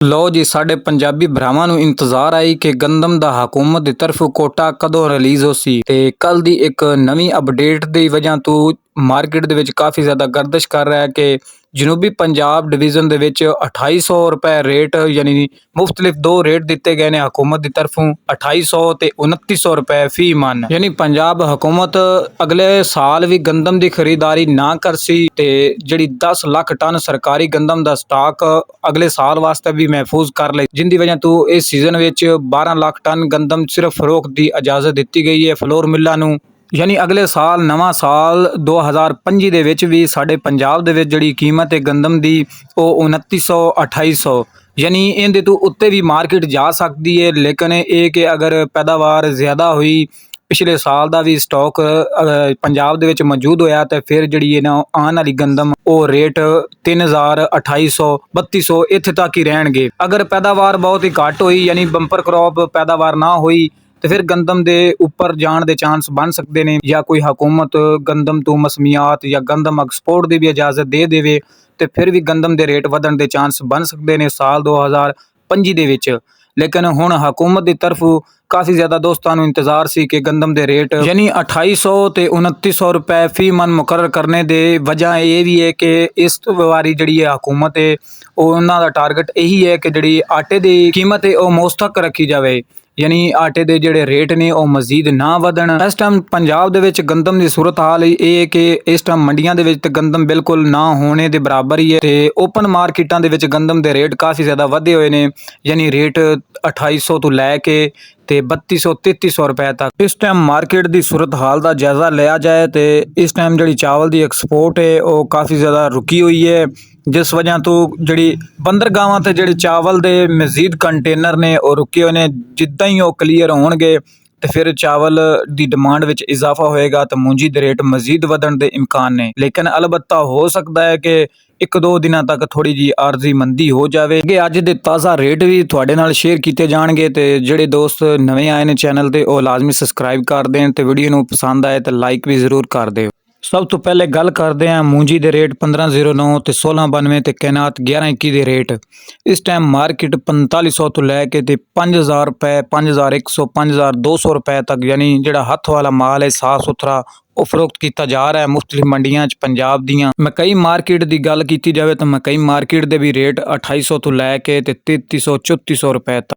ਲਓ ਜੀ, ਸਾਡੇ ਪੰਜਾਬੀ ਭਰਾਵਾਂ ਨੂੰ ਇੰਤਜ਼ਾਰ ਆਈ ਕਿ ਗੰਦਮ ਦਾ ਹਕੂਮਤ ਦੀ ਤਰਫੋਂ ਕੋਟਾ ਕਦੋਂ ਰਿਲੀਜ਼ ਹੋ ਸੀ ਤੇ ਕੱਲ ਦੀ ਇੱਕ ਨਵੀਂ ਅਪਡੇਟ ਦੀ ਵਜ੍ਹਾ ਤੋਂ ਮਾਰਕੀਟ ਦੇ ਵਿੱਚ ਕਾਫੀ ਜ਼ਿਆਦਾ ਗਰਦਸ਼ ਕਰ ਰਿਹਾ ਹੈ ਕਿ ਜਨੂਬੀ ਪੰਜਾਬ ਡਿਵੀਜ਼ਨ ਦੇ ਵਿੱਚ 2800 ਰੁਪਏ ਰੇਟ ਯਾਨੀ ਮੁxtਲਿਫ ਦੋ ਰੇਟ ਦਿੱਤੇ ਗਏ ਨੇ ਹਕੂਮਤ ਦੀ ਤਰਫੋਂ 2800 ਤੇ 2900 ਰੁਪਏ ਫੀ ਮਨ। ਯਾਨੀ ਪੰਜਾਬ ਹਕੂਮਤ ਅਗਲੇ ਸਾਲ ਵੀ ਗੰਦਮ ਦੀ ਖਰੀਦਾਰੀ ਨਾ ਕਰ ਸੀ ਤੇ ਜਿਹੜੀ 10 ਲੱਖ ਟਨ ਸਰਕਾਰੀ ਗੰਦਮ ਦਾ ਸਟਾਕ ਅਗਲੇ ਸਾਲ ਵਾਸਤੇ ਵੀ ਮਹਿਫੂਜ਼ ਕਰ ਲਈ, ਜਿੰਦੀ ਵਜ੍ਹਾ ਤੋਂ ਇਸ ਸੀਜ਼ਨ ਵਿੱਚ 12 ਲੱਖ ਟਨ ਗੰਦਮ ਸਿਰਫ ਫਰੋਖਤ ਦੀ ਇਜਾਜ਼ਤ ਦਿੱਤੀ ਗਈ ਹੈ ਫਲੋਰ ਮਿੱਲਾਂ ਨੂੰ। ਯਾਨੀ ਅਗਲੇ ਸਾਲ ਨਵਾਂ ਸਾਲ 2025 ਦੇ ਵਿੱਚ ਵੀ ਸਾਡੇ ਪੰਜਾਬ ਦੇ ਵਿੱਚ ਜਿਹੜੀ ਕੀਮਤ ਹੈ ਗੰਦਮ ਦੀ ਉਹ 2900 2800 ਯਾਨੀ ਇਹਦੇ ਤੋਂ ਉੱਤੇ ਵੀ ਮਾਰਕੀਟ ਜਾ ਸਕਦੀ ਹੈ। ਲੇਕਿਨ ਇਹ ਕਿ ਅਗਰ ਪੈਦਾਵਾਰ ਜ਼ਿਆਦਾ ਹੋਈ, ਪਿਛਲੇ ਸਾਲ ਦਾ ਵੀ ਸਟਾਕ ਪੰਜਾਬ ਦੇ ਵਿੱਚ ਮੌਜੂਦ ਹੋਇਆ ਤੇ ਫਿਰ ਜਿਹੜੀ ਇਹ ਨਾ ਆਉਣ ਵਾਲੀ ਗੰਦਮ ਉਹ ਰੇਟ 3000 2800 3200 ਇੱਥੇ ਤੱਕ ਹੀ ਰਹਿਣਗੇ। ਅਗਰ ਪੈਦਾਵਾਰ ਬਹੁਤ ਹੀ ਘੱਟ ਹੋਈ ਯਾਨੀ ਬੰਪਰ ਕ੍ਰੌਪ ਪੈਦਾਵਾਰ ਨਾ ਹੋਈ ਤੇ ਫਿਰ ਗੰਦਮ ਦੇ ਉੱਪਰ ਜਾਣ ਦੇ ਚਾਂਸ ਬਣ ਸਕਦੇ ਨੇ, ਜਾਂ ਕੋਈ ਹਕੂਮਤ ਗੰਦਮ ਤੋਂ ਮਸਮੀਆਤ ਜਾਂ ਗੰਦਮ ਐਕਸਪੋਰਟ ਦੀ ਵੀ ਇਜਾਜ਼ਤ ਦੇ ਦੇਵੇ ਤੇ ਫਿਰ ਵੀ ਗੰਦਮ ਦੇ ਰੇਟ ਵਧਣ ਦੇ ਚਾਂਸ ਬਣ ਸਕਦੇ ਨੇ ਸਾਲ 2025 ਦੇ ਵਿੱਚ। ਲੇਕਿਨ ਹੁਣ ਹਕੂਮਤ ਦੀ ਤਰਫੋਂ ਕਾਫੀ ਜ਼ਿਆਦਾ ਦੋਸਤਾਂ ਨੂੰ ਇੰਤਜ਼ਾਰ ਸੀ ਕਿ ਗੰਦਮ ਦੇ ਰੇਟ ਯਾਨੀ 2800 ਤੇ 2900 ਰੁਪਏ ਫੀ ਮਨ ਮੁਕਰਰ ਕਰਨੇ ਦੇ ਵਜ੍ਹਾ ਇਹ ਵੀ ਹੈ ਕਿ ਇਸ ਵਾਰੀ ਜਿਹੜੀ ਹੈ ਹਕੂਮਤ ਹੈ ਉਹ ਉਹਨਾਂ ਦਾ ਟਾਰਗੇਟ ਇਹੀ ਹੈ ਕਿ ਜਿਹੜੀ ਆਟੇ ਦੀ ਕੀਮਤ ਹੈ ਉਹ ਮੌਸਤਕ ਰੱਖੀ ਜਾਵੇ, ਯਾਨੀ ਆਟੇ ਦੇ ਜਿਹੜੇ ਰੇਟ ਨੇ ਉਹ ਮਜ਼ੀਦ ਨਾ ਵਧਣ। ਇਸ ਟਾਈਮ ਪੰਜਾਬ ਦੇ ਵਿੱਚ ਗੰਦਮ ਦੀ ਸੂਰਤ ਹਾਲ ਇਹ ਹੈ ਕਿ ਇਸ ਟਾਈਮ ਮੰਡੀਆਂ ਦੇ ਵਿੱਚ ਤੇ ਗੰਦਮ ਬਿਲਕੁਲ ਨਾ ਹੋਣੇ ਦੇ ਬਰਾਬਰ ਹੀ ਹੈ ਤੇ ਓਪਨ ਮਾਰਕੀਟਾਂ ਦੇ ਵਿੱਚ ਗੰਦਮ ਦੇ ਰੇਟ ਕਾਫੀ ਜ਼ਿਆਦਾ ਵਧੇ ਹੋਏ ਨੇ, ਯਾਨੀ ਰੇਟ 2800 ਤੋਂ ਲੈ ਕੇ ਤੇ 3200 3300 ਰੁਪਏ ਤੱਕ। ਇਸ ਟਾਈਮ ਮਾਰਕੀਟ ਦੀ ਸੂਰਤ ਹਾਲ ਦਾ ਜਾਇਜ਼ਾ ਲਿਆ ਜਾਏ ਤੇ ਇਸ ਟਾਈਮ ਜਿਹੜੀ ਚਾਵਲ ਦੀ ਐਕਸਪੋਰਟ ਹੈ ਉਹ ਕਾਫੀ ਜ਼ਿਆਦਾ ਰੁਕੀ ਹੋਈ ਹੈ, ਜਿਸ ਵਜ੍ਹਾ ਤੋਂ ਜਿਹੜੀ ਬੰਦਰਗਾਹਾਂ ਤੇ ਜਿਹੜੇ ਚਾਵਲ ਦੇ ਮਜ਼ੀਦ ਕੰਟੇਨਰ ਨੇ ਉਹ ਰੁਕੇ ਹੋਏ ਨੇ। ਜਿੱਦਾਂ ਹੀ ਉਹ ਕਲੀਅਰ ਹੋਣਗੇ ਤੇ ਫਿਰ ਚਾਵਲ ਦੀ ਡਿਮਾਂਡ ਵਿੱਚ ਇਜ਼ਾਫਾ ਹੋਏਗਾ ਤੇ ਮੂੰਜੀ ਦੇ ਰੇਟ ਮਜ਼ੀਦ ਵਧਣ ਦੇ ਇਮਕਾਨ ਨੇ। ਲੇਕਿਨ ਅਲਬત્ਤਾ ਹੋ ਸਕਦਾ ਹੈ ਕਿ 1-2 ਦਿਨਾਂ ਤੱਕ ਥੋੜੀ ਜੀ ਆਰਜ਼ੀ ਮੰਦੀ ਹੋ ਜਾਵੇ। ਕਿ ਅੱਜ ਦੇ ਤਾਜ਼ਾ ਰੇਟ ਵੀ ਤੁਹਾਡੇ ਨਾਲ ਸ਼ੇਅਰ ਕੀਤੇ ਜਾਣਗੇ ਤੇ ਜਿਹੜੇ ਦੋਸਤ ਨਵੇਂ ਆਏ ਨੇ ਚੈਨਲ ਤੇ ਉਹ ਲਾਜ਼ਮੀ ਸਬਸਕ੍ਰਾਈਬ ਕਰ ਦੇਣ ਤੇ ਵੀਡੀਓ ਨੂੰ ਪਸੰਦ ਆਏ ਤੇ ਲਾਈਕ ਵੀ ਜ਼ਰੂਰ ਕਰ ਦਿਓ। ਸਭ ਤੋਂ ਪਹਿਲੇ ਗੱਲ ਕਰਦੇ ਹਾਂ ਮੂੰਜੀ ਦੇ ਰੇਟ 1509 ਤੇ 1692 ਤੇ ਕੈਨਾਤ 1121 ਦੇ ਰੇਟ। ਇਸ ਟਾਈਮ ਮਾਰਕੀਟ 4500 ਤੋਂ ਲੈ ਕੇ ਤੇ 5000 ਰੁਪਏ 5100 5200 ਰੁਪਏ ਤੱਕ, ਯਾਨੀ ਜਿਹੜਾ ਹੱਥ ਵਾਲਾ ਮਾਲ ਹੈ ਸਾਫ ਸੁਥਰਾ ਉਹ ਫਰੋਖਤ ਕੀਤਾ ਜਾ ਰਿਹਾ ਹੈ ਮੁxtਲਿਫ ਮੰਡੀਆਂ 'ਚ ਪੰਜਾਬ ਦੀਆਂ। ਮਕਈ ਮਾਰਕੀਟ ਦੀ ਗੱਲ ਕੀਤੀ ਜਾਵੇ ਤਾਂ ਮਕਈ ਮਾਰਕੀਟ ਦੇ ਵੀ ਰੇਟ 2800 ਤੋਂ ਲੈ ਕੇ ਤੇ 3300 3400 ਰੁਪਏ ਤੱਕ।